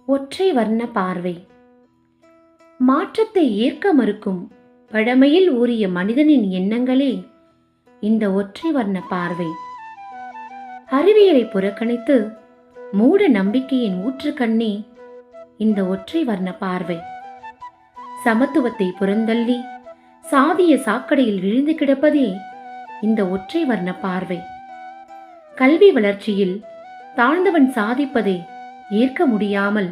ஒற்றை வர்ண பார்வை. மாற்றத்தை ஏற்க மறுக்கும் பழமையில் ஊறிய மனிதனின் எண்ணங்களே இந்த ஒற்றை வர்ண பார்வை. அறிவியலை புறக்கணித்து மூட நம்பிக்கையின் ஊற்றுக்கண்ணே இந்த ஒற்றை வர்ண பார்வை. சமத்துவத்தை புறந்தள்ளி சாதிய சாக்கடையில் விழுந்து கிடப்பதே இந்த ஒற்றை வர்ண பார்வை. கல்வி வளர்ச்சியில் தாழ்ந்தவன் சாதிப்பதை ஏற்க முடியாமல்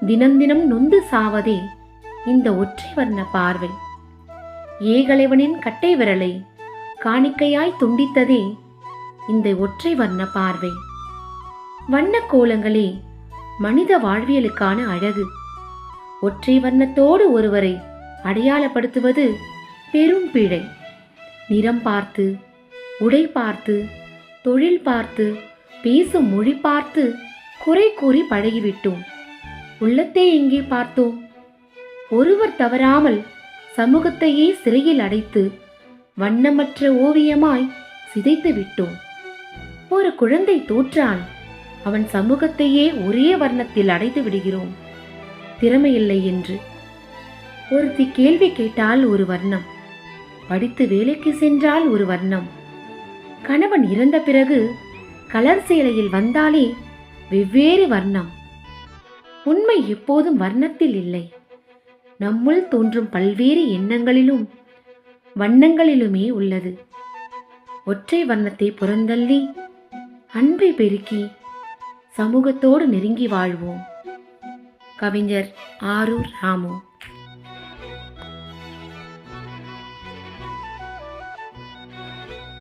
தினம் தினம் நொந்து சாவதே இந்த ஒற்றை வர்ண பார்வை. ஏகலைவனின் கட்டை விரலை காணிக்கையாய் துண்டித்ததே இந்த ஒற்றை வர்ண பார்வை. வண்ண கோலங்களே மனித வாழ்வியலுக்கான அழகு. ஒற்றை வர்ணத்தோடு ஒருவரை அடையாளப்படுத்துவது பெரும் பிழை. நிறம் பார்த்து, உடை பார்த்து, தொழில் பார்த்து, பேசும் மொழி பார்த்து குறை கூறி பழகிவிட்டோம். உள்ளத்தை எங்கே பார்த்தோம்? ஒருவர் தவறாமல் சமூகத்தையே சிறையில் அடைத்து வண்ணமற்ற ஓவியமாய் சிதைத்து விட்டோம். ஒரு குழந்தை தோற்றால் அவன் சமூகத்தையே ஒரே வர்ணத்தில் அடைத்து விடுகிறோம், திறமையில்லை என்று. ஒருத்தி கேள்வி கேட்டால் ஒரு வர்ணம், படித்து வேலைக்கு சென்றால் ஒரு வர்ணம், கணவன் இறந்த பிறகு கலர் சேலையில் வந்தாலே வெவ்வேறு வர்ணம். உண்மை எப்போதும் வர்ணத்தில் இல்லை, நம்முள் தோன்றும் பல்வேறு எண்ணங்களிலும் வண்ணங்களிலுமே உள்ளது. ஒற்றை வர்ணத்தை புறந்தள்ளி அன்பை பெருக்கி சமூகத்தோடு நெருங்கி வாழ்வோம். கவிஞர் ஆரூர் ராமு.